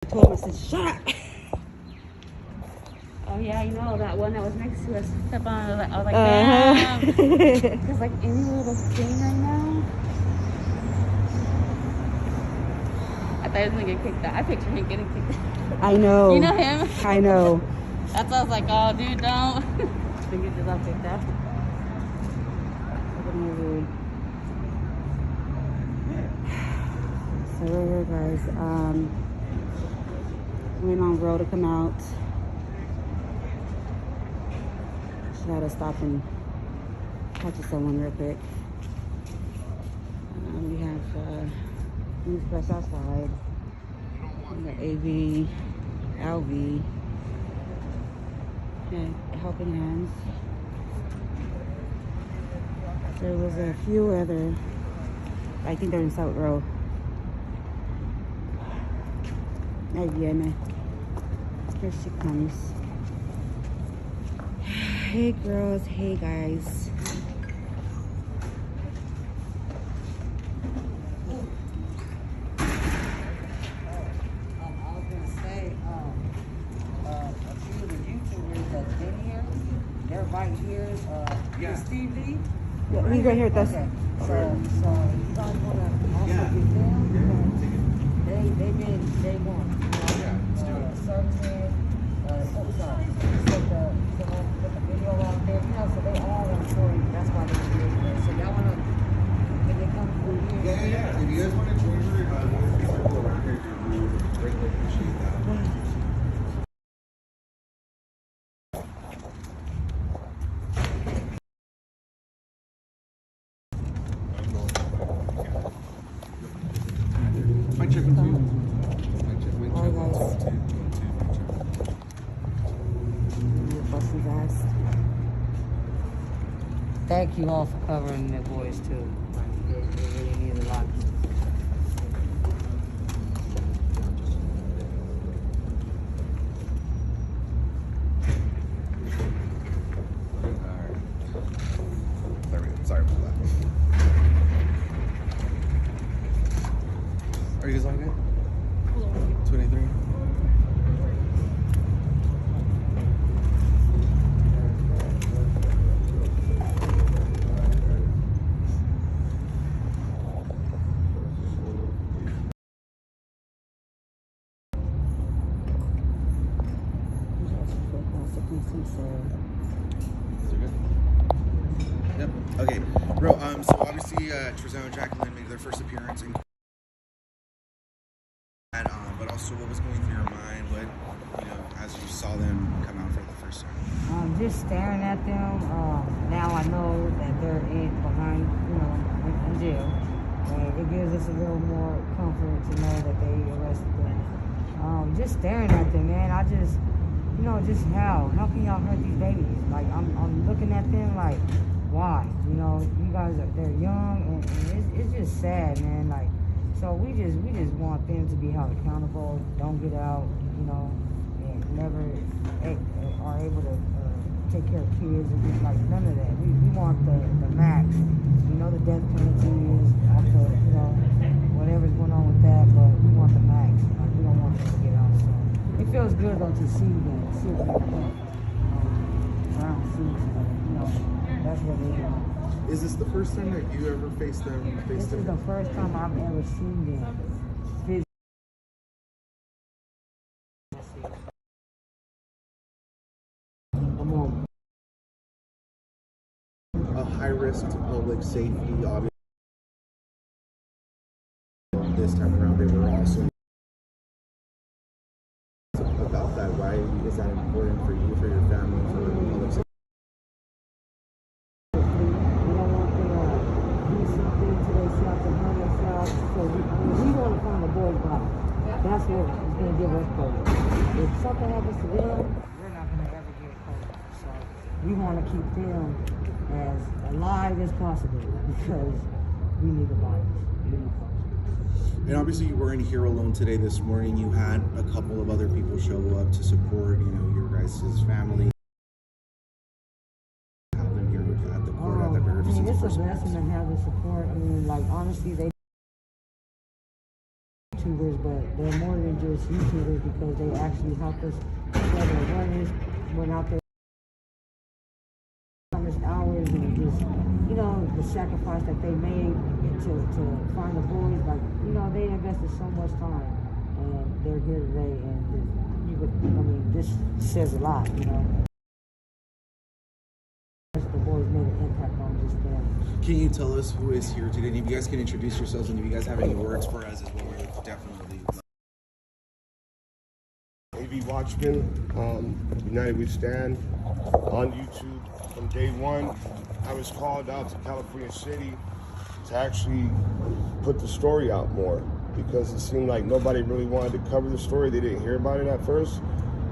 I told him, I said, shut up. Oh yeah, you know that one that was next to us kept on. I was like, Uh-huh. damn. Because like any little thing right now, I thought he was gonna get kicked out. I picture him getting kicked out. I know. You know him? I know. That's why I was like, oh dude, don't. Then get this all kicked out. What do you do? So we're here, guys. Went on road to come out. Just had to stop and talk to someone real quick. We have News Press outside. We got AV, LV, and Helping Hands. There was a few other, I think they're in South Row. Ahí viene. Here she comes. Hey girls, hey guys. I was gonna say, a few of the YouTubers that's been here, they're right here. Yeah. Steve Lee. Yeah, he's right here with us. Okay. So you guys wanna also get them? They've been day one. Yeah, let's do it. Services. What was that? The one with the video out there. You know, so they all want to story. That's why they're here. So y'all wanna, when they come through here. Yeah. If you guys want to join her, go around here, we greatly appreciate that. My check one too. My check one Hi, guys. two. Any questions asked? Thank you all for covering their boys too. It really means a lot. Sorry about that. Are you guys on it? 23. Yep. Okay, bro. So obviously, Trezone and Jacqueline made their first appearance in. And, but also, what was going through your mind? What, as you saw them come out for the first time? Just staring at them. Now I know that they're behind, in jail. And it gives us a little more comfort to know that they arrested them. Just staring at them, man. I just, just how can y'all hurt these babies? Like I'm looking at them like, why? You guys they're young, and it's just sad, man. Like, so we just want them to be held accountable. Don't get out, and never are able to take care of kids and just like none of that. We want the max. The death penalty is after whatever's going on with that, but we want the max. Like, we don't want them to get out. So it feels good though to see them around, that's what they do. Is this the first time that you ever faced them? This is the first time I've ever seen them physically. A high risk to public safety, obviously. This time around, they were also about that. Why is that important for you, for your family, for public safety? We don't want them to do something to themselves and harm themselves. So we want to find the boy's body. That's what is going to give us hope. If something happens to them, we're not going to ever get hope. So we want to keep them as alive as possible because we need the bodies. And obviously, you weren't here alone today. This morning, you had a couple of other people show up to support, your guys' family. Have them here at the court at the very it's a blessing to have the support. Like honestly, they to YouTubers, but they're more than just YouTubers because they actually helped us spread awareness, went out there hours and just, you know, the sacrifice that they made to find the boys. Like, you know, they invested so much time and they're here today, and you could, I mean, this says a lot, you know. The boys made an impact on just them. Can you tell us who is here today? And if you guys can introduce yourselves, and if you guys have any words for us as well, we would definitely. AV Watchman, United We Stand, on YouTube from day one. I was called out to California City to actually put the story out more because it seemed like nobody really wanted to cover the story. They didn't hear about it at first.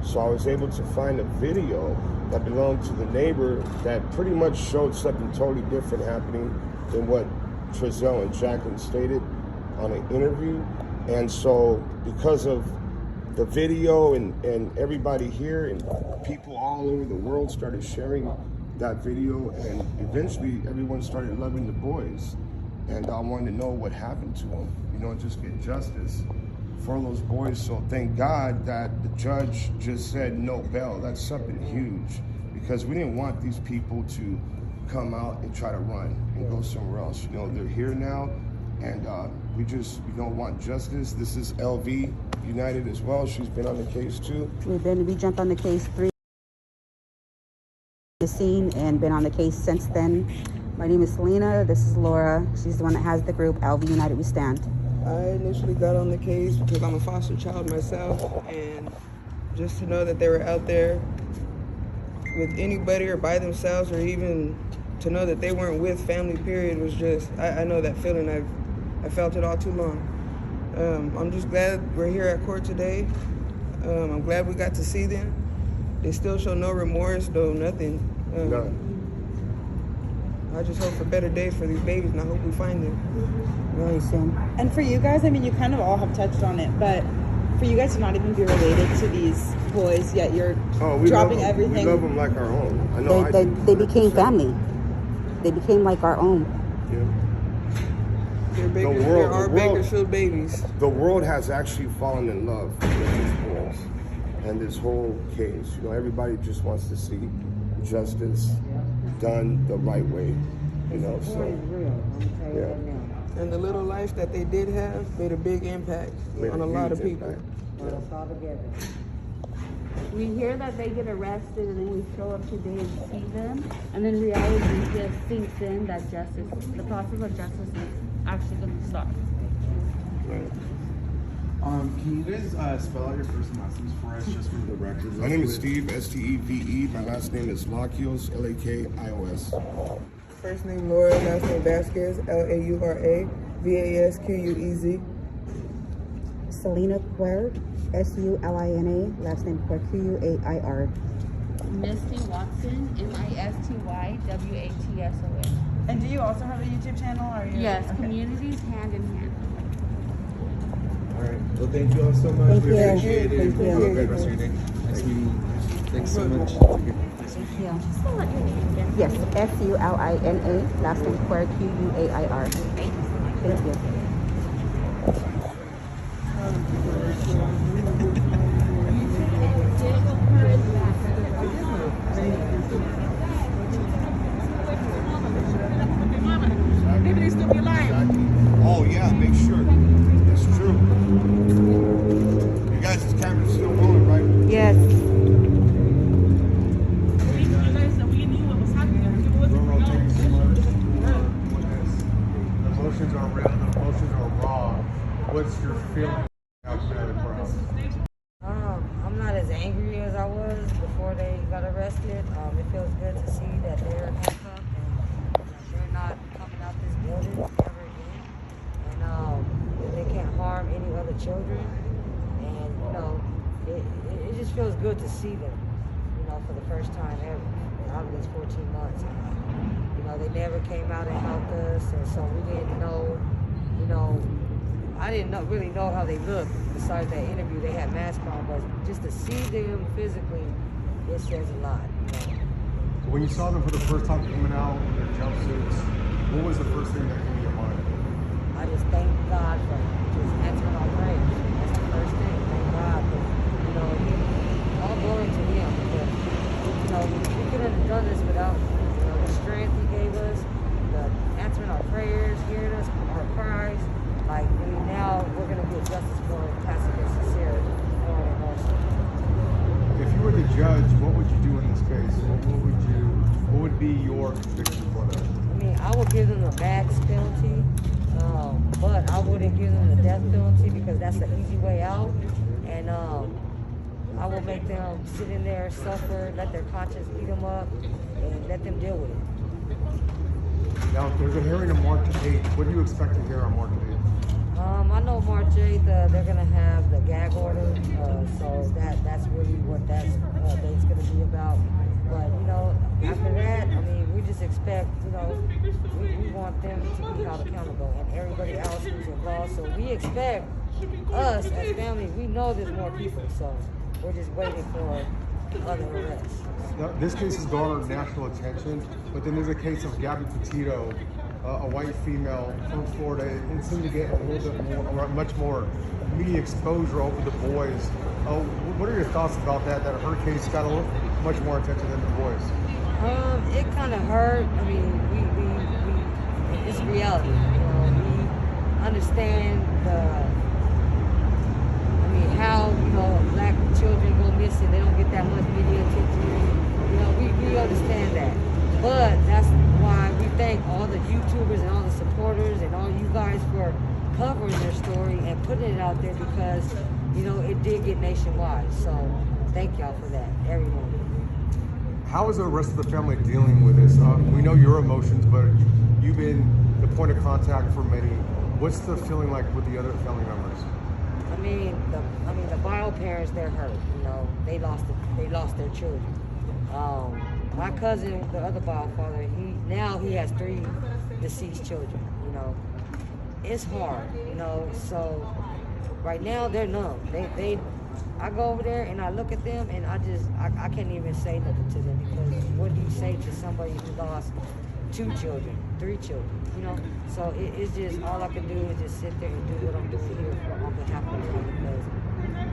So I was able to find a video that belonged to the neighbor that pretty much showed something totally different happening than what Trezell and Jacqueline stated on an interview. And so because of the video and everybody here and people all over the world started sharing that video, and eventually everyone started loving the boys. And I wanted to know what happened to them, you know, just get justice for those boys. So thank God that the judge just said no bail. That's something huge, because we didn't want these people to come out and try to run and go somewhere else. You know, they're here now, and we don't want justice. This is LV United as well. She's been on the case too. We jumped on the case 3 the scene and been on the case since then. My name is Selena. This is Laura. She's the one that has the group LV United We Stand. I initially got on the case because I'm a foster child myself, and just to know that they were out there with anybody or by themselves, or even to know that they weren't with family period, was just, I know that feeling. I felt it all too long. I'm just glad we're here at court today. I'm glad we got to see them. They still show no remorse, no nothing. None. I just hope for better days for these babies, and I hope we find them Really soon. And for you guys, I mean, you kind of all have touched on it, but for you guys to not even be related to these boys, yet you're dropping everything. We love them like our own. I know. They became family. They became like our own. Yeah. There are Bakersfield babies. The world has actually fallen in love with these boys and this whole case. You know, everybody just wants to see justice done the right way. You know, so yeah. And the little life that they did have made a big impact on a lot of people. We hear that they get arrested, and then we show up today and see them, and then reality just sinks in that the process of justice is actually going to start. Right. Can you guys spell out your first and last names for us, just for the record? My name is Steve, Steve. My last name is Lakios, Lakios. First name Laura, last name Vasquez, Laura, Vasquez. Selena Quer, Sulina, last name Quer, Quair. Misty Watson, Mistywatson. And do you also have a YouTube channel? Or Yes, okay. communities hand in hand. All right. Well, thank you all so much. Thank We you. appreciate it. Thank you. Have a great rest of your day. Nice meeting you. Thanks so much. Thank you. Spell out your name again. Yes, Sulina, last name Quer, Quair. Thank you. Oh yeah, make sure. It's true. You guys' camera's still rolling, right? Yes. Emotions are real, the emotions are raw. What's your feeling after the crowd? I'm not as angry as I was before they got arrested. It feels good to see that they're handcuffed and they're not coming out this building ever again. And they can't harm any other children. And, you know, it just feels good to see them, you know, for the first time ever out of these 14 months. You know, they never came out and helped us, and so we didn't know, you know, I didn't really know how they looked. Besides that interview, they had masks on, but just to see them physically, it says a lot. You know? When you saw them for the first time coming out in their jumpsuits, what was the first thing that came to your mind? I just thank God for just answering our prayers. judge, what would you do in this case? What would be your conviction for that? I mean, I would give them a max penalty, but I wouldn't give them the death penalty because that's the easy way out. And I will make them sit in there, suffer, let their conscience beat them up, and let them deal with it. Now, there's a hearing on March 8th. What do you expect to hear on March 8th? I know March 8th, they're going to have the gag order, so that's really what that date's going to be about. But, you know, after that, I mean, we just expect, you know, we want them to be held accountable and everybody else who's involved. So we expect us as families, we know there's more people, so we're just waiting for other arrests. Now, this case has garnered national attention, but then there's a case of Gabby Petito, a white female from Florida. It seemed to get a little bit more, much more media exposure over the boys. What are your thoughts about that her case got a little much more attention than the boys? It kind of hurt. I mean, we it's reality. You know, we understand how, you know, black children go missing. They don't get that much media attention. You know, we understand that. But that's why we thank all the YouTubers and all the supporters and all you guys for covering their story and putting it out there because, you know, it did get nationwide. So thank y'all for that, everyone. How is the rest of the family dealing with this? We know your emotions, but you've been the point of contact for many. What's the feeling like with the other family members? I mean, the bio parents, they're hurt. You know, they lost their children. My cousin, the other bio father, he has 3 deceased children. You know, it's hard. You know, so right now they're numb. I go over there and I look at them and I can't even say nothing to them because what do you say to somebody who lost 2 children, 3 children, you know? So it's just, all I can do is just sit there and do what I'm doing here on behalf of them because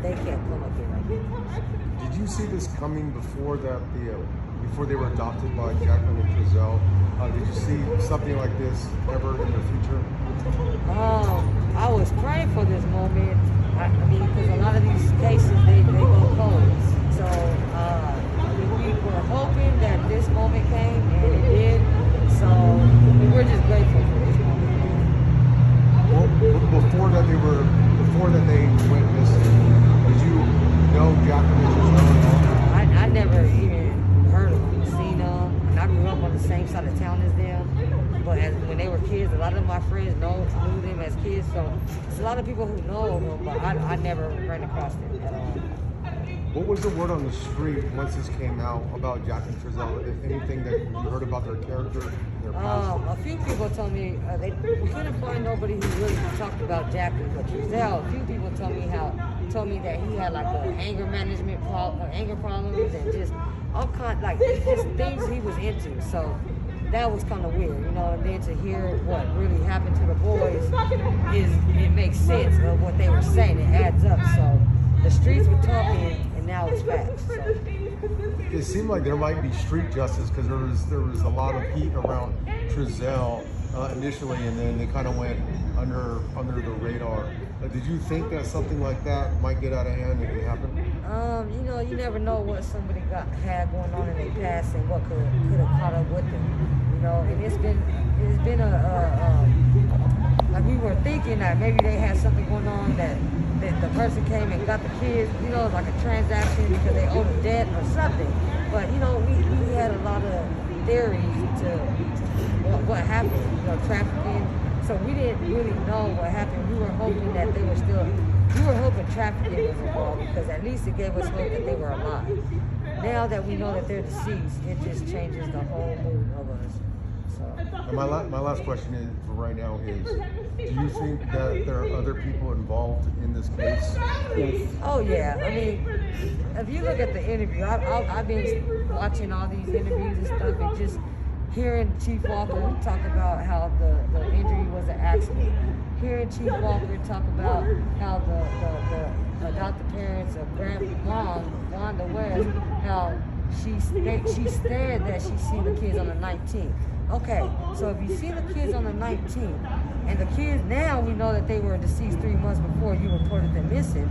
they can't come up here right now. Did you see this coming before before they were adopted by Jacqueline and Trezell? Did you see something like this ever in the future? I was praying for this moment. I mean, because a lot of these cases, they go cold. So, we were hoping that this moment came, and it did. So, we're just grateful for this moment. Well, before that they went missing, did you know Jacqueline and Trezell at all? I never even heard of them, seen them, and I grew up on the same side of town as them. But when they were kids, a lot of my friends knew them as kids. So it's a lot of people who know them, but I never ran across them at all. What was the word on the street once this came out about Jack and Trezell? Anything that you heard about their character, their past? A few people told me we couldn't find nobody who really talked about Jack but Trezell. A few people told me that he had like anger problems and just all just things he was into. So that was kind of weird, you know. And then to hear what really happened to the boys it makes sense of what they were saying. It adds up. So the streets were talking, and now it's facts. So. It seemed like there might be street justice because there was a lot of heat around Trezell initially, and then they kind of went under the radar. Did you think that something like that might get out of hand if it happened? You know, you never know what somebody had going on in their past and what could have caught up with them. You know, and it's been like we were thinking that maybe they had something going on that the person came and got the kids, you know, like a transaction because they owed a debt or something. But, you know, we had a lot of theories to what happened, you know, trafficking. So we didn't really know what happened. We were hoping that we were hoping trafficking was involved because at least it gave us hope that they were alive. Now that we know that they're deceased, it just changes the whole mood of us. So. And my last question is for right now is, do you think that there are other people involved in this case? Yes. Oh yeah. I mean, if you look at the interview, I've been watching all these interviews and stuff, and just hearing Chief Walker talk about how the injury was an accident. Hearing Chief Walker talk about how the adopted parents of Grandma Wanda West, how she said that she seen the kids on the 19th. Okay, so if you see the kids on the 19th, and the kids, now we know that they were deceased 3 months before you reported them missing.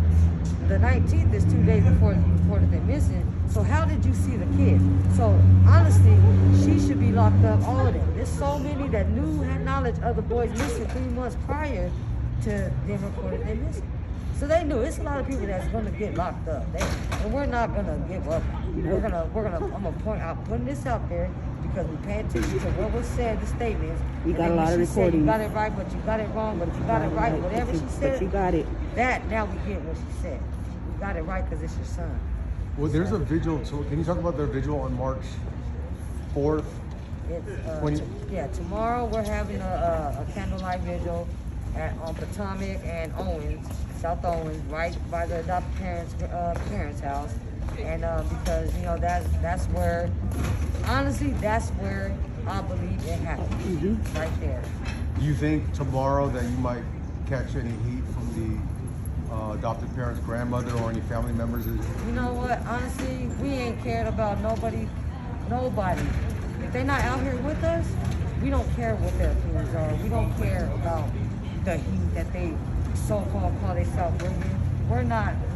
The 19th is 2 days before you reported them missing. So how did you see the kids? So honestly, she should be locked up, all of them. There's so many that had knowledge of the boys missing 3 months prior to them reporting them missing. So they knew it's a lot of people that's gonna get locked up. And we're not gonna give up. I'm putting this out there because we pay attention to what was said, the statements. We got a lot of recordings. recordings. You got it right, but you got it wrong, but you got it right. Whatever she said, But you got it. that, now we get what she said. You got it right because it's your son. Well, there's a vigil. So can you talk about their vigil on March 4th? It's, tomorrow we're having a candlelight vigil on Potomac and Owens, South Owens, right by the adopted parents' house. And because, you know, that's where, honestly, that's where I believe it happened, right there. Do you think tomorrow that you might catch any heat from the adopted parents' grandmother or any family members? You know what? Honestly, we ain't cared about nobody. If they're not out here with us, we don't care what their opinions are. We don't care about the heat that they so-called call themselves bringing.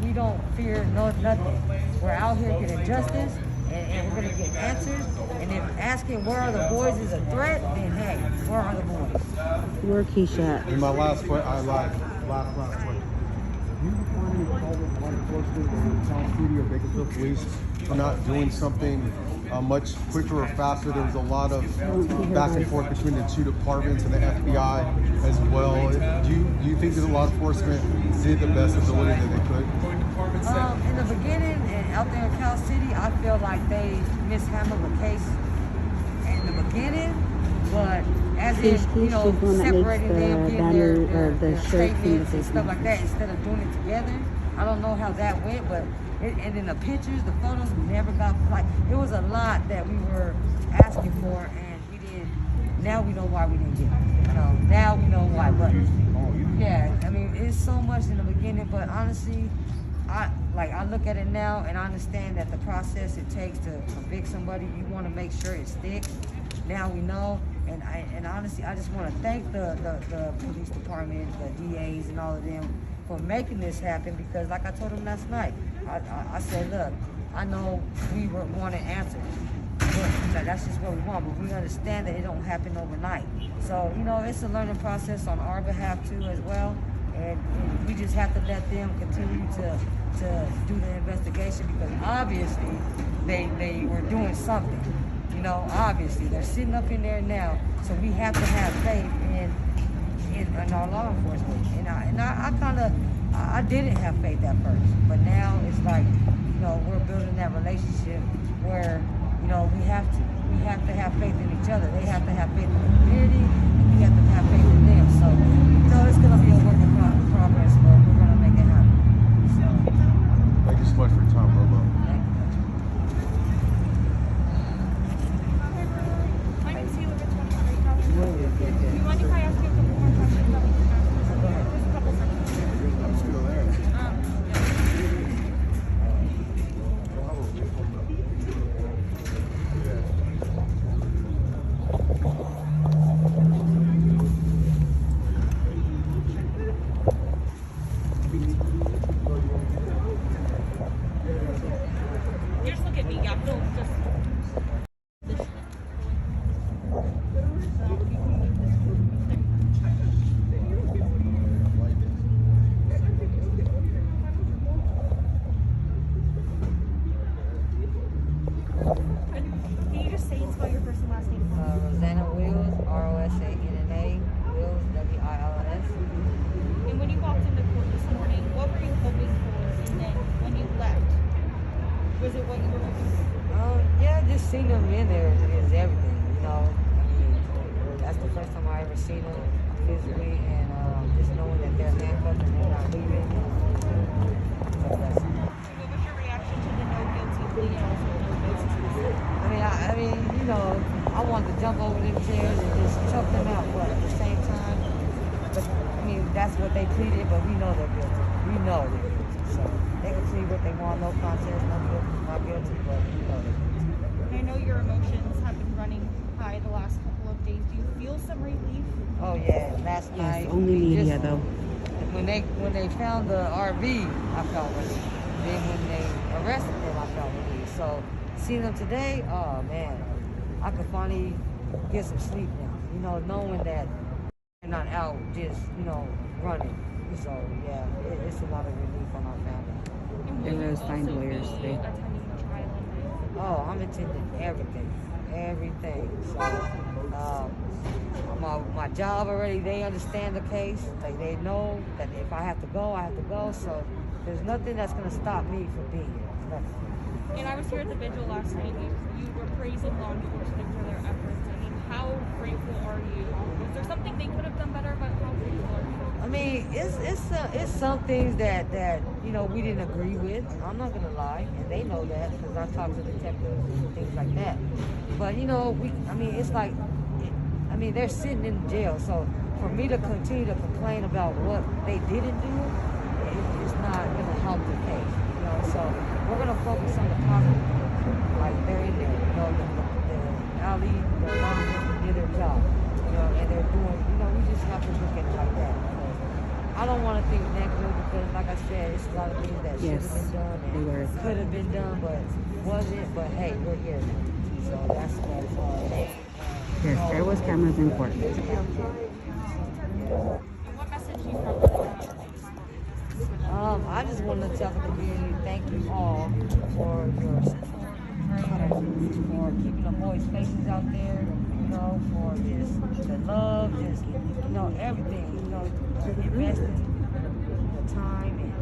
We don't fear nothing. We're out here getting justice, and we're gonna get answers. And if asking where are the boys is a threat, then hey, where are the boys? Where Keisha at? And my last question, last question. Do you report any calls with law enforcement or Town City or Bakersfield Police for not doing something much quicker or faster? There was a lot of back and forth between the two departments and the FBI as well. Do you think that the law enforcement did the best ability that they could? In the beginning, and out there in Cal City, I feel like they mishandled the case in the beginning, but as in, you know, separating them, getting their statements and stuff like that, instead of doing it together. I don't know how that went, but and then the pictures, the photos, we never got, like, it was a lot that we were asking for, and we didn't. Now we know why we didn't get it. You know, now we know why. But yeah, I mean, it's so much in the beginning, but honestly, I look at it now and I understand that the process it takes to convict somebody, you want to make sure it sticks. Now we know, and honestly, I just want to thank the police department, the DAs, and all of them for making this happen, because like I told them last night, I said, look, I know we wanted answers. That's just what we want, but we understand that it don't happen overnight. So, you know, it's a learning process on our behalf too as well, and we just have to let them continue to do the investigation, because obviously they were doing something. You know, obviously they're sitting up in there now, so we have to have faith in our law enforcement. And I didn't have faith at first, but now it's like, you know, we're building that relationship where, you know, we have to have faith in each other. They have to have faith in the community, and we have to have faith in them. So, you know, it's gonna be a work in progress, but we're gonna make it happen. So, thank you so much for your time, Robo. My name's Taylor Richmond. Do you mind if I ask you a couple more questions about the Just a couple seconds. I'm still there. Just look at me, yeah. No, just. Can you just say and spell your first and last name? Rosanna Wills, Rosanna, Wills, WILS. And when you walked into court this morning, what were you hoping for? And then when you left, was it what you were hoping for? Yeah, just seeing them in there is everything, you know. I mean, that's the first time I ever seen them physically, and just knowing that they're handcuffed and they're not leaving. What was your reaction to the no guilty plea and also no guilty plea? I mean, you know, I wanted to jump over them chairs and just choke them out, but at the same time, I mean, that's what they pleaded, but we know they're guilty. We know they're guilty. So they can plead what they want, no contest, no guilty, not guilty, but we know they're guilty. know your emotions have been running high the last couple of days. Do you feel some relief? Oh yeah, last night. Yes, only media though. When they found the RV, I felt relief. Then when they arrested them, I felt relief. So seeing them today, oh man, I could finally get some sleep now. You know, knowing that they're not out just, you know, running. So yeah, it's a lot of relief on our family. There was fine lawyers today. Attending the trial and Oh, I'm attending everything. So my job already, they understand the case. Like they know that if I have to go, I have to go. So there's nothing that's gonna stop me from being here. Nothing. And I was here at the vigil last night. You were praising law enforcement for their efforts. I mean, how grateful are you? Was there something they could have done better? But how grateful are you? I mean, it's some things that you know we didn't agree with. I'm not gonna lie, and they know that because I talk to detectives and things like that. But you know, it's like, they're sitting in jail. So for me to continue to complain about what they didn't do, it's not gonna help the case. You know, so we're gonna focus on the positive. Like they're in there. You know, the alley, the law enforcement did their job. You know, and they're doing. You know, we just have to look at it like that. I don't want to think negative because, like I said, it's a lot of things that should have been done and could have been done, but wasn't. But hey, we're here now. So that's Yes, there was cameras in court. And what message do you have? I just want to tell the community thank you all for your support, for keeping the boys' faces out there, you know, for just the love, just, you know, everything, you know, investing the time and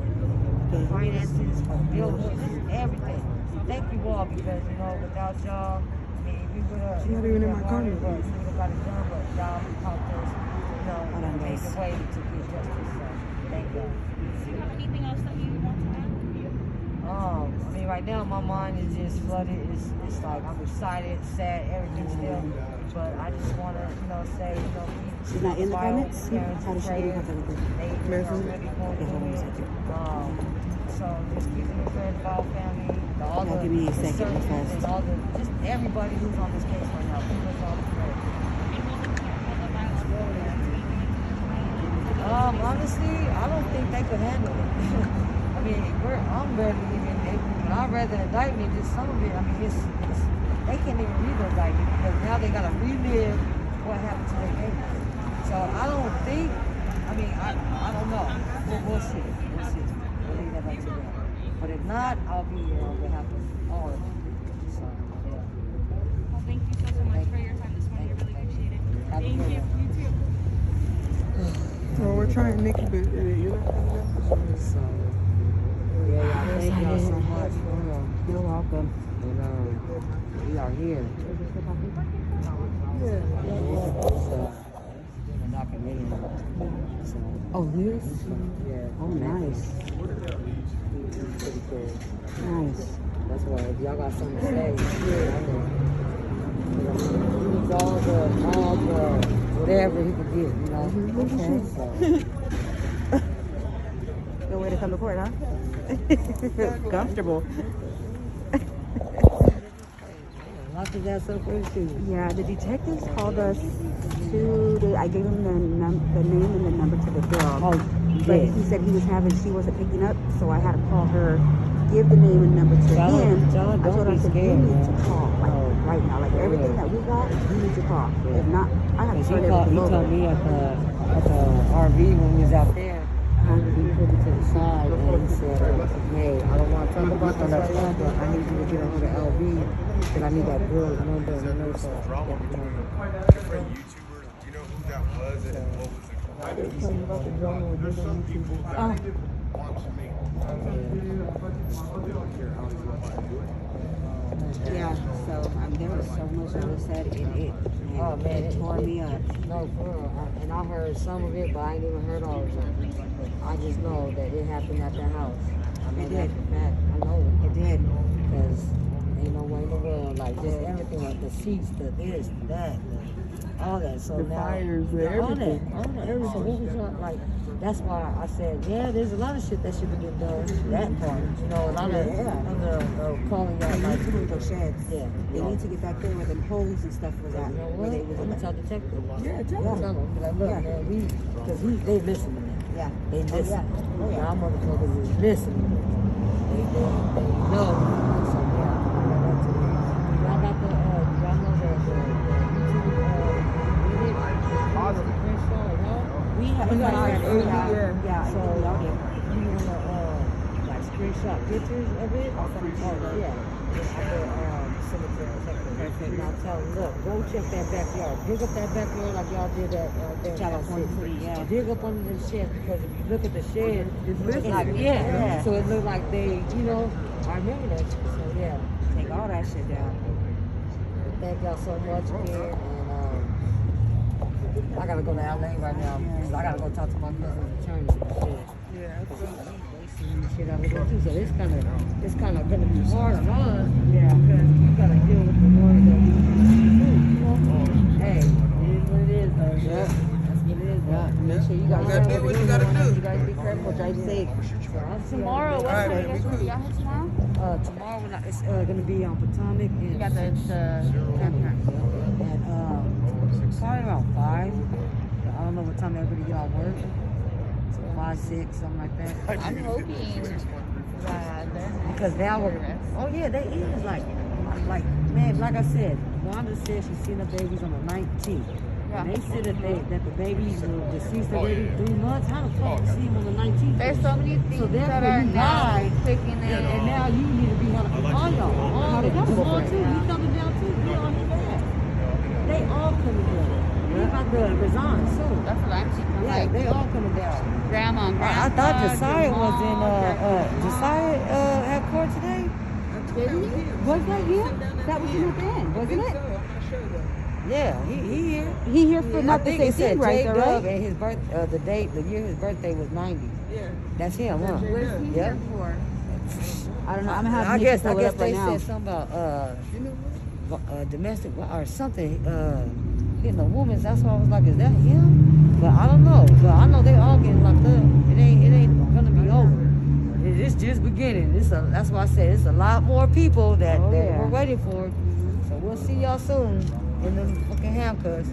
the finances for bills, just everything. Thank you all because, you know, without y'all, I mean, we would have, Not even in my car. we would have got it done, but y'all helped us, you know, make the way to get justice. So, thank you. Do you have anything else that you want to add? I mean, right now my mind is just flooded. It's like I'm excited, sad, everything still. But I just want to, you know, say, you know, She's not in the comments? parents How and does she even have prayers. everything? They are really going Okay, hold on a through second. it. So just keep in prayer for our family, all Yeah, the give me a second, real surgeons fast. and all the, just everybody who's on this case right now. Keep us all in prayer. Honestly, I don't think they could handle it. I mean, I'm ready to even, but I'd rather indict me, just some of it. I mean, they can't even read the indictment because now they gotta relive what happened to their baby. So I don't think, I don't know. We'll see. We'll see. We'll leave that up to them. But if not, I'll be here on behalf of all of them. So, yeah. Well, thank you so much for your time this morning. I really appreciate it. Thank you. You too. Well, we're trying, Nikki, but you're not coming out. So, yeah, thank y'all so much. You're welcome. And we are here. Oh, this? Yeah. Oh, nice. Pretty cool. Nice. That's why if y'all got something to say, he needs all the whatever he could get, you know. Okay. So, Good way to come to court, huh? Comfortable. lots of that stuff for too. Yeah, the detectives called us I gave him the name and the number to the girl. Oh, But yeah. he said she wasn't picking up, so I had to call her, give the name and number to Tell her- him. tell her I told don't her, I be said, scared, you need man. to call, like, Oh. right now. Like, everything Yeah. that we got, you need to call. Yeah. If not, I have to Cause turn he everything over. told me at the RV when we was out there, he put me to the side and he said, hey, I don't want to talk about this right now, but I need you to get a hold of LB because I need that girl's number and the nurse. Drama between different YouTubers. Do you know who that was and what was it? There's some people that want to make Yeah, so there was so much that was said in it. Oh man, it tore me up. No, for real. And I heard some of it, but I ain't even heard all of it. I just know that it happened at the house. I know It that did. for a fact. I know It did. because ain't no way in the world. like just everything, like the seats, the this, that, all that. So The now, fires, yeah, everything. all that. So what was up? Like, that's why I said, yeah, there's a lot of shit that should be getting done. That part, you know, a lot of calling out like The sheds. yeah. They need to get back there where the holes and stuff was at. You know Where what? they was I'm in gonna tell detective. Yeah, tell Yeah, them. tell them. Be like, look, Yeah. man, because they listen to me. Yeah. They listen. yeah. Oh, yeah. Y'all motherfuckers is listening. They know. So yeah. Y'all got the y'all know the YouTube We have We got ours. ours. Yeah. So So y'all did. you wanna like screenshot pictures of it? I'll send it to you. Yeah. Cemetery protector. Now tell them, look, go check that backyard. Dig up that backyard like y'all did at California City, yeah. Dig up under the shed because if you look at the shed, It's like, yeah. So it looked like they, you know, I remember that. So yeah. Take all that shit down. Thank y'all so much again. And I gotta go to LA right now because I gotta go talk to my cousin's attorney. Yeah, absolutely. Shit over there too. So it's kind of gonna be hard on us. Yeah. Because you gotta deal with the ones that we you know. Hey, it is what it is, though. Yeah. That's what it is. Yeah. Make sure you guys You gotta do what you gotta do. You guys be careful. Drive safe. So I'll see Tomorrow, y'all what Alright, time you man, guys we gonna be out here tomorrow? tomorrow it's gonna be on Potomac and You got the campground. at probably around 5. I don't know what time everybody get off work. So 5, 6, something like that. I'm hoping that they're Because now we're, oh yeah, they is like man, like I said, Wanda said she seen the babies on the 19th. Yeah. And they said that the babies were deceased already 3 months. How the fuck you see them on the 19th? There's so many things So that therefore are you now died, kicking in. and now you need to be held on y'all. All of them. Come on too. You coming down too. We all need that. They all coming down. We about to resign soon. That's what I'm thinking. Yeah, Like they all coming down. grandma and grandpa. I thought Josiah was in Jamal, Josiah had court today. Was that him? That was him then, wasn't it? I'm not sure though. Yeah, he here. He here for I not the think it said 16, right? J There, Dub right? and his birth, the year his birthday was 90. Yeah. That's him, huh? J-Dub. What's he Yeah. here for? I don't know. I'm gonna have I Nikki guess pull it up they right now. said something about You know what? domestic or something hitting a woman. That's why I was like, is that him? But I don't know. But I know they all getting locked up. It ain't gonna be over. It's just beginning. That's why I said it's a lot more people that yeah. we're waiting for. So we'll see y'all soon in them fucking handcuffs.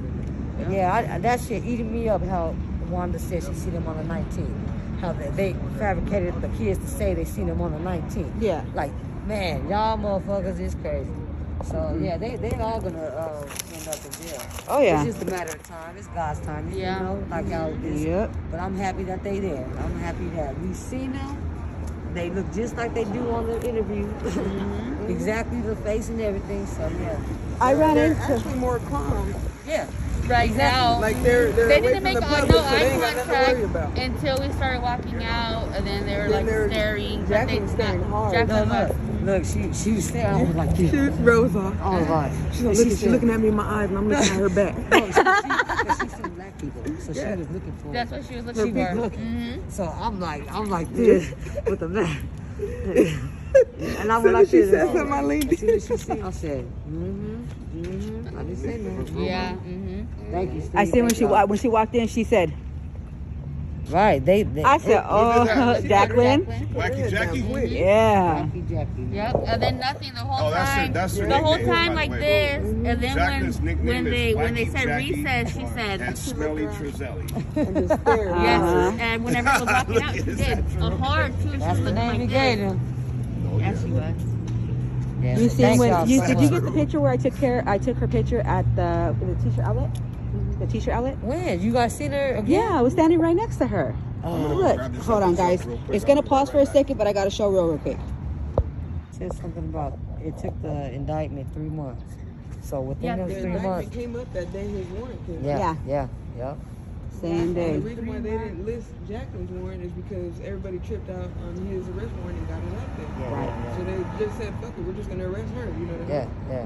Yeah, that shit eating me up. How Wanda said she seen them on the 19th. How they fabricated the kids to say they seen them on the 19th. Yeah. Like, man, y'all motherfuckers is crazy. So yeah, they all gonna end up in jail. Oh, yeah. It's just a matter of time. It's God's time. Yeah. You know, like how it is. Yep. But I'm happy that they there. I'm happy that we see them. They look just like they do on the interview. Exactly the face and everything. So yeah. I ran They're into. actually more calm. Yeah. Right now, Like they're they away didn't from make the no public, so they eye ain't got nothing to worry contact about. until we started walking out, and then they were Then like they're- staring. but Jacqueline they was staring not- hard. Jacqueline No, was. look, she was there. I was like, She this. rose off. I was like, She's looking at me in my eyes, and I'm looking at her back. No, she seen black people, so she was looking for. That's what she was She looking was for. looking. So I'm like this with the man. And I went like She this. said something, I leaned As soon as she seen, I said, I didn't say nothing. Yeah. Thank you, Steve. I see when Thank she y'all. walked in, she said, Right, they I said, oh, Jacqueline. Wacky Jackie? Yeah. Jackie. Yep, and then nothing the whole Oh, that's time. her- that's her the whole nickname, time by like the way. this, and then Jacqueline's nickname when is they Wacky said Jackie recess, she said and Smelly Trezelli. And just stare. yes. Uh-huh. And whenever I was walking out, she did a hard too. She That's was the looking name he like gave this. him. Yes, she was. Yeah, You so see thanks when y'all you so did you much. get the picture where I took her picture at the t-shirt outlet? The t-shirt outlet? When? You guys seen her again? Yeah, I was standing right next to her. Look, grab this hold up on, and guys. check real quick. It's gonna I'll be pause right for a back. second, but I gotta show real quick. Said something about it took the indictment 3 months. So within Yeah, those The 3 months. indictment came up that day his warrant came up. Yeah. Same The day. reason why they didn't list Jacqueline's warrant is because everybody tripped out on his arrest warrant and got it out there. Right. So they just said, fuck it, we're just gonna arrest her. You know what I mean? Yeah.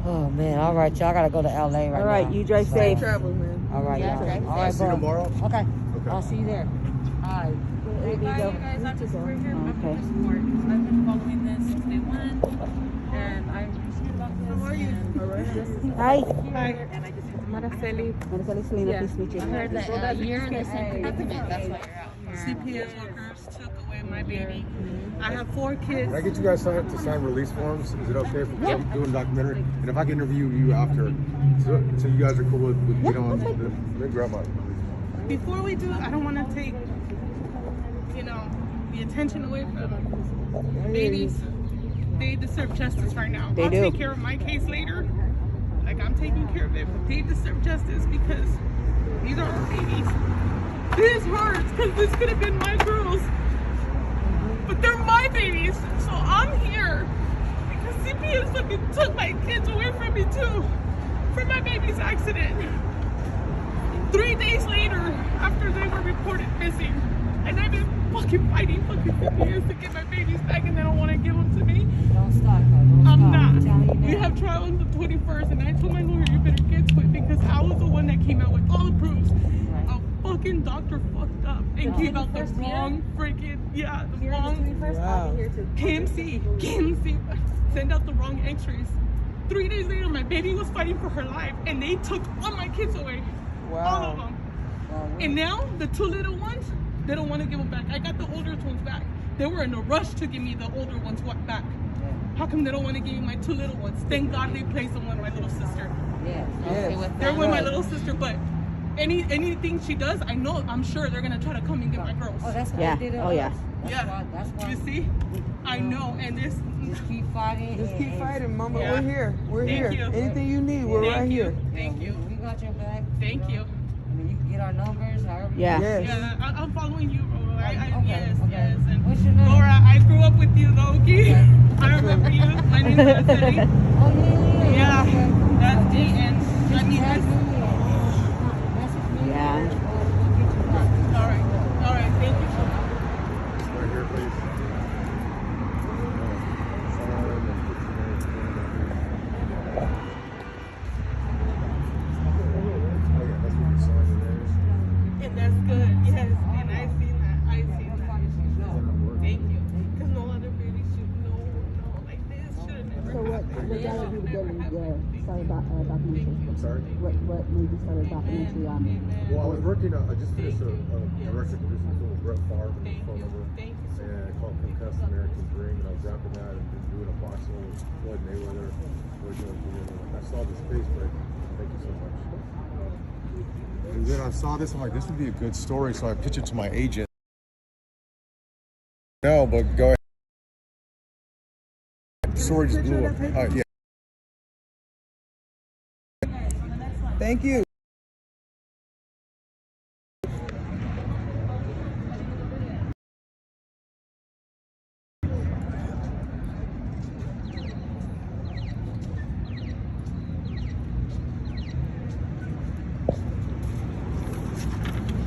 Oh man, all right, y'all gotta go to LA right now. All right, you drive So, safe. Travel, man. All right, Yeah, y'all. drive All safe. right, See you bro. tomorrow? Okay. Okay. I'll see you there. All right. Bye, you guys. I'm just right here. I'm Okay. just support. I've been following this since day one, and are you? Hi. Hi. Maraceli. Maricela Selena, Yeah. please meet you. I heard that you're in the same predicament. That's why you're out here. CPS workers took away my baby. I have 4 kids. Can I get you guys to sign release forms? Is it okay if I'm doing a documentary? And if I can interview you after, so you guys are cool with you know, let me grab my. Before we do, I don't want to take, you know, the attention away from babies. They deserve justice right now. They I'll do. take care of my case later. Like, I'm taking care of it, but they deserve justice because these are our babies. This hurts because this could have been my girls, but they're my babies. So I'm here because CPS fucking took my kids away from me too, from my baby's accident. 3 days later, after they were reported missing, and I've been fucking fighting fucking CPS to get my babies back, and they don't want to give them to me. Don't stop, though. Don't I'm stop. not. I'm telling you We now. have trial on the 21st, and I told my lawyer, you better get to it because I was the one that came out with all the proofs. A fucking doctor fucked up and gave out the wrong freaking, the wrong KMC send out the wrong x-rays. 3 days later, my baby was fighting for her life, and they took all my kids away. All of them. And now, the 2 little ones, they don't want to give them back. I got the older ones back. They were in a rush to give me the older ones back. How come they don't want to give me my 2 little ones? Thank God they placed them with my little sister. Yes. They're with my little sister, but anything she does, I'm sure they're going to try to come and get my girls. Oh, that's how Yeah. they did it. Oh, yeah. That's why. You see? I know, and this... Just keep fighting. Just keep fighting, Mama. Yeah. We're here. We're Thank here. you. Anything you need, we're Thank right you. here. Thank you. We got your back. Thank you. I mean, you can get our numbers, however. Yeah. Yes. Yeah, I'm following you, bro. Okay, Yes. okay. And What's your name? Laura, I grew up with you, though, okay? I remember you. My name is Marceli. Oh, yeah. Yeah, Okay. that's me, and I mean, Message that's... me. Message me. Yeah. We'll get you back. All right, thank you so much. Right here, please. And that's good, yes, and I seen that, Thank you, because no other baby should know, like this should have never happened. What got you to start a documentary? I'm sorry? What made you start a documentary on it? Well, I was working, I just finished a director producing film with Brett Favre, Thank phone you, number, thank you so and called Concussed American Dream, and I was wrapping that and then doing a boxing with Floyd Mayweather, Floyd Jones Jr. I saw this space break. Thank you so much. And then I saw this, I'm like, this would be a good story, so I pitched it to my agent. No, but go ahead. The story just blew up. Yeah. Thank you.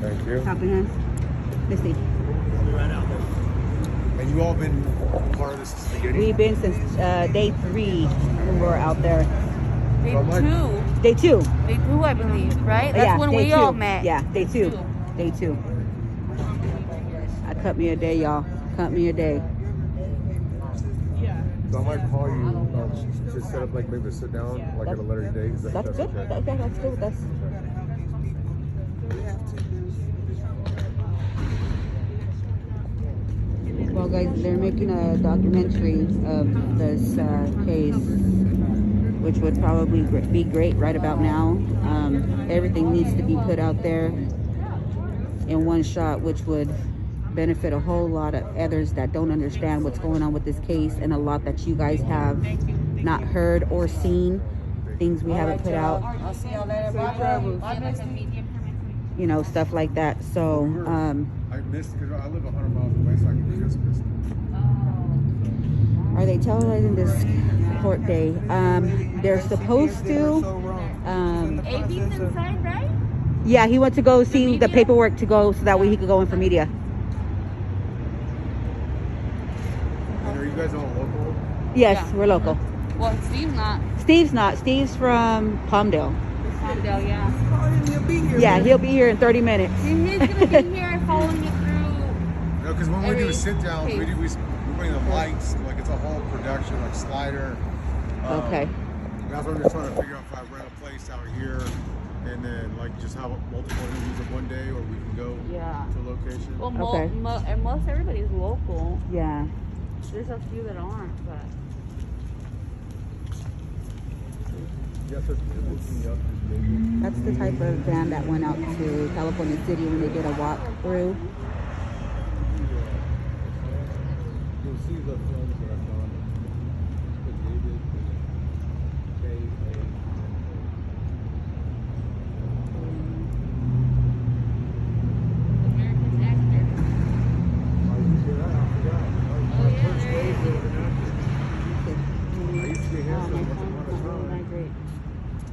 Thank you. Comprehend? Misty. And you all been part of this since the beginning? We've been since day 3 when we were out there. Day Oh, my- 2. Day 2. Day 2, I believe, right? That's yeah, when day we 2. all met. Yeah, day 2. Day 2. I cut me a day, y'all. Cut me a day. Yeah. So I might call you to set up like maybe a sit down, like at a later date. Is that, That's good. okay? That's good with us. Well, guys, they're making a documentary of this case, which would probably be great right about now. Everything needs to be put out there in one shot, which would benefit a whole lot of others that don't understand what's going on with this case, and a lot that you guys have not heard or seen, things we haven't put out, I'll see y'all later. Bye. you know, stuff like that. So I missed because I live 100 miles away, so I just missed it. are they televising this court day? They're supposed to. AB's inside, right? Yeah, he went to go see the paperwork to go so that way he could go in for media. And are you guys all local? Yes, Yeah. we're local. Well, Steve's not. Steve's not. Steve's from Palmdale. Palmdale, yeah. He'll be here. Yeah, he'll be here in 30 minutes. He's gonna be here following you through. No, because when we do Every sit downs, we case. bring the lights, like it's a whole production, like slider. Okay. That's what I'm just trying to figure out if I rent a place out here and then like just have multiple interviews in one day, or we can go to a location. Well, Okay. and most everybody's local. Yeah. There's a few that aren't, but. Yes, sir. That's the type of van that went out to California City when they did a walkthrough. You'll see the films that I've done with David and Kay. American actor. I used to that. I forgot. Oh, yeah, First there days he of is. an actor. I used to be handsome once upon a time. Great.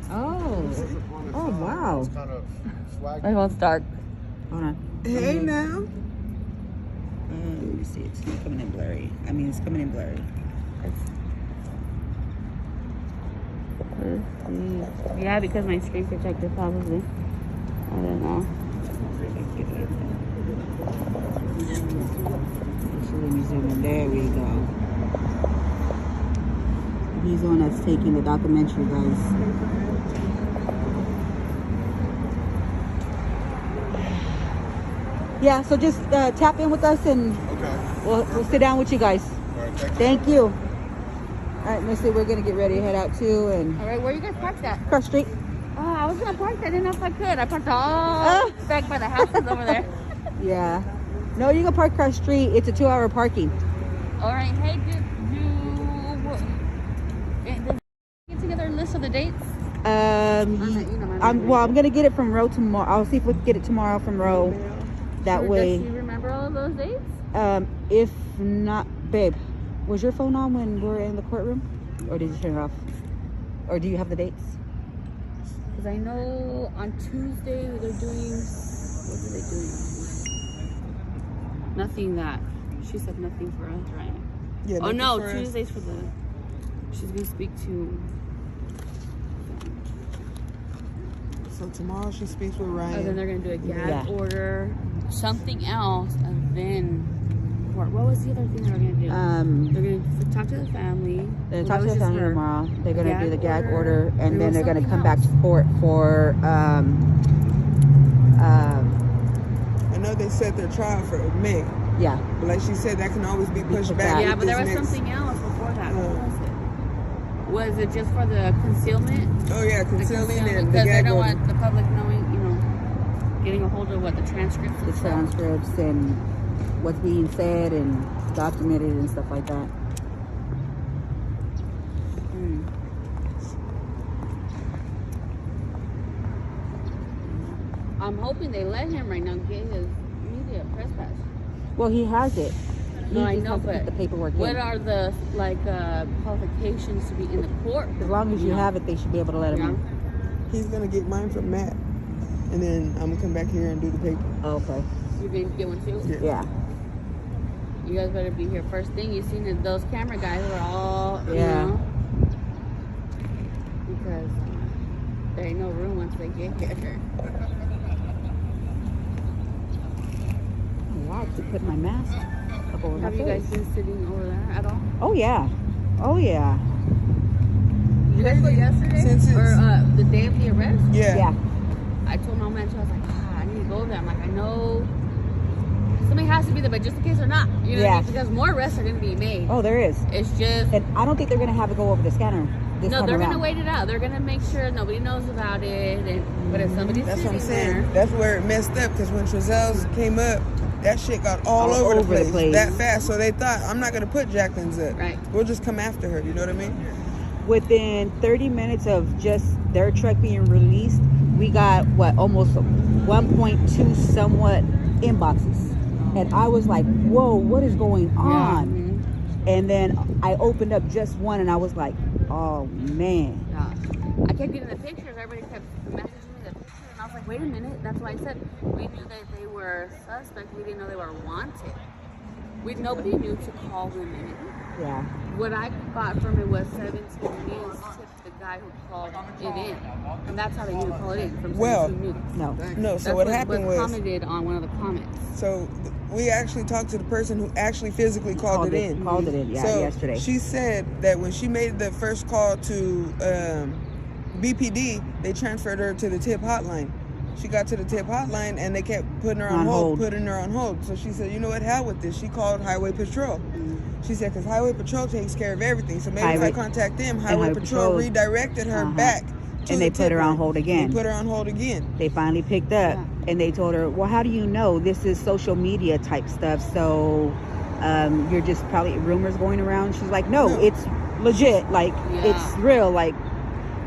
Oh. Once upon a Oh, time, wow. I was kind of swaggy. Oh, it's dark. Hold on. Hey now. Let me see. It's not coming in blurry. I mean, it's coming in blurry. Yeah, because my screen protector probably. I don't know. So let me zoom in. There we go. He's the one that's taking the documentary, guys. Yeah, so just tap in with us and we'll sit down with you guys. All right, Thank you. All right, Missy, we're gonna get ready to head out too, and All right, where you guys parked at? cross street. Oh, I was gonna park there. I didn't know if I could. I parked all back by the houses over there. Yeah. No, you can park cross street. It's a 2-hour parking. All right, hey, did get together and list of the dates? I'm gonna get it from Ro tomorrow. I'll see if we can get it tomorrow from Ro. That way. Does she remember all of those dates? If not, babe, was your phone on when we were in the courtroom, or did you turn it off, or do you have the dates? Because I know on Tuesday they're doing. What are they doing? Nothing that. She said nothing for us, right? Yeah. Oh nothing no, for us. Tuesday's for the. She's gonna speak to. So tomorrow she speaks with Ryan. And then they're gonna do a gag Yeah. order, something else, and then. What was the other thing they were gonna do? They're gonna talk to the family. They're Well, talk to that was the just family her. tomorrow. They're gonna do Gag the gag order. order, and There then was they're gonna something come back else. to court for I know they set their trial for May, yeah. but like she said, that can always be pushed pushed back. back. Yeah, with but there this was next- something else before that. What was it? Was it just for the concealment? Oh yeah, The concealing and the because they gag don't order. want the public knowing, getting a hold of what the transcripts The and stuff. transcripts and what's being said and documented and stuff like that. I'm hoping they let him right now get his media press pass. Well, he has it. No, I just know, has to but put the paperwork what in. are the qualifications to be in the court? As long as you have it, they should be able to let him Yeah. in. He's gonna get mine from Matt, and then I'm gonna come back here and do the paper. Okay. You're going to get one too? Yeah. You guys better be here first thing. You seen that those camera guys were all, Yeah. because there ain't no room once they get here. Wow, I keep putting my mask up over my Have you guys face. been sitting over there at all? Oh yeah. Oh yeah. Did you guys go yesterday? Since Or it's- the day of the arrest? Yeah. I told my man, I was like, I need to go there. I'm like, I know somebody has to be there, but just in case they're not. You know what I Yeah. mean? Because more arrests are going to be made. Oh, there is. It's just, And I don't think they're gonna have it go over the scanner this no, time they're around. going to wait it out. They're going to make sure nobody knows about it. And but if somebody's That's what I'm sitting saying. there, That's where it messed up because when Trezelle's came up, that shit got all over the place that fast. So they thought, I'm not gonna put Jacqueline's up. Right. We'll just come after her. You know what I mean? Within 30 minutes of just their truck being released, we got almost 1.2 somewhat inboxes, and I was like, "Whoa, what is going on?" Mm-hmm. And then I opened up just one, and I was like, "Oh man." yeah. I kept getting the pictures. Everybody kept messaging me the pictures. And I was like, wait a minute. That's why I said we knew that they were suspects. We didn't know they were wanted. Nobody knew to call them in. Yeah. What I got from it was 17 News tipped the guy who called it in, and that's how they knew to call it in from 17 Well, News. No, so what happened was commented on one of the comments. So we actually talked to the person who actually physically called it in. Called it in, yeah, So yesterday. she said that when she made the first call to BPD, they transferred her to the tip hotline. She got to the tip hotline and they kept putting her on hold, putting her on hold. So she said, you know what, hell with this. She called Highway Patrol. She said, because Highway Patrol takes care of everything. So maybe if I contact them, Highway Patrol redirected her back to and they put her on hold again. They put her on hold again. They finally picked up and they told her, well, how do you know this is social media type stuff? So you're just probably rumors going around. She's like, no, it's legit. Like, it's real. Like,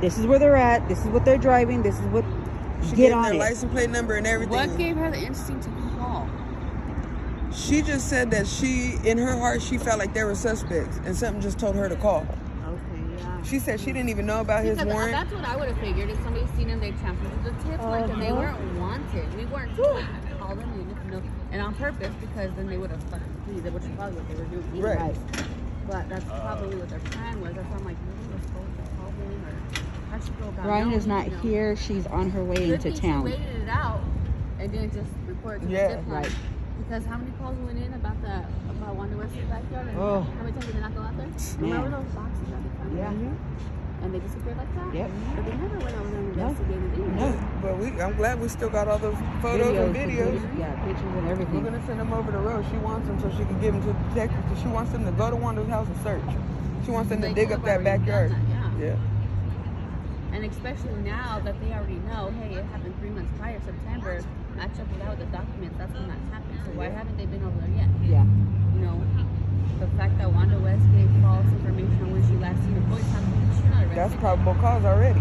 this is where they're at. This is what they're driving. This is what. She gave their license plate number and everything. What gave her the instinct to call? She just said that she, in her heart, she felt like there were suspects, and something just told her to call. Okay, yeah. She said she didn't even know about his warrant. That's what I would have figured. If somebody seen him, they transferred to the tip line, and they weren't wanted. We weren't told to call them in, and on purpose, because then they would have fucking pleaded, which is probably what they were doing. Right. But that's probably what their plan was. That's why I'm like, maybe we're supposed to call them, or how should go about it? Ryan is not here. She's on her way into town. She waited it out and didn't just report it to the tip line. Right. Because how many calls went in about Wanda West's backyard? And how many times did they not go out there? Remember those boxes that they found? Yeah. And they disappeared like that? Yep. But they never went over there and investigated either. No, but I'm glad we still got all those photos and videos. Yeah, pictures and everything. We're gonna send them over the road. She wants them so she can give them to the detectives. She wants them to go to Wanda's house and search. She wants them to dig up that backyard. Yeah. And especially now that they already know, hey, it happened 3 months prior, September, match up with that with the documents, that's when that happened. So why haven't they been over there yet? Yeah. You know, the fact that Wanda West gave false information on when she last seen the boys, how come she's not arrested? That's probable cause already.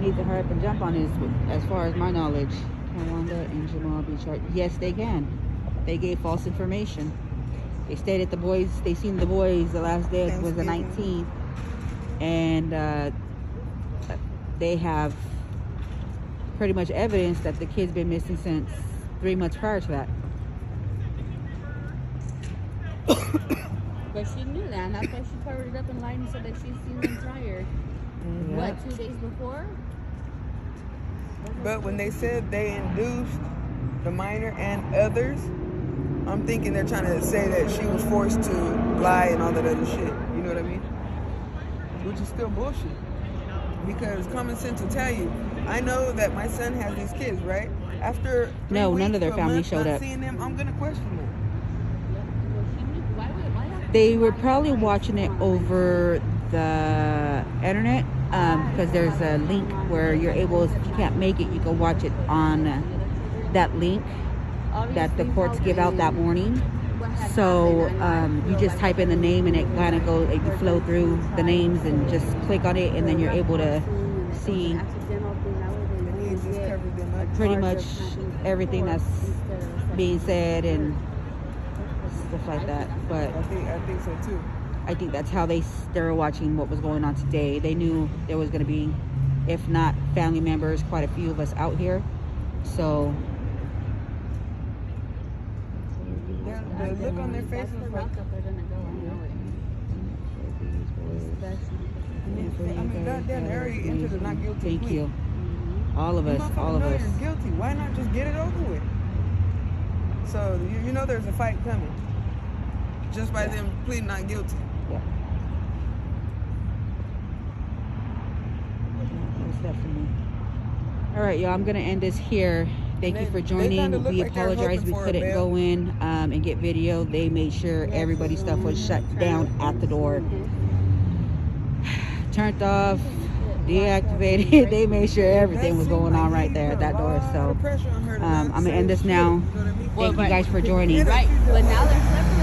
To hurry up and jump on is, as far as my knowledge. Can Wanda and Jamal be charged? Yes, they can. They gave false information. They stated they seen the boys the last day was the 19th, and they have pretty much evidence that the kid's been missing since 3 months prior to that. But she knew that, and that's why she covered it up and lied and said that she's seen them prior. What, 2 days before? But when they said they induced the minor and others, I'm thinking they're trying to say that she was forced to lie and all that other shit. You know what I mean? Which is still bullshit. Because common sense will tell you, I know that my son has these kids, right? After none of their family showed up. Seeing them, I'm gonna question them. They were probably watching it over the internet. Because there's a link where you're able, if you can't make it, you can watch it on that link that the courts give out that morning. So you just type in the name and it kind of goes, you flow through the names and just click on it, and then you're able to see pretty much everything that's being said and stuff like that. But I think so too. I think that's how they were watching what was going on today. They knew there was going to be, if not family members, quite a few of us out here. So the look on their faces like, I mean, goddamn, they already entered a not guilty plea. Thank you. All of us, all of us. You're guilty. Why not just get it over with? So you know there's a fight coming just by them pleading not guilty. Yeah. Most definitely. All right, y'all, I'm gonna end this here. Thank you for joining. We apologize we couldn't go in and get video. They made sure everybody's stuff was shut down at the door, turned off, deactivated. They made sure everything was going on right there at that door. So I'm gonna end this now. Thank you guys for joining. Right, but now they're separate.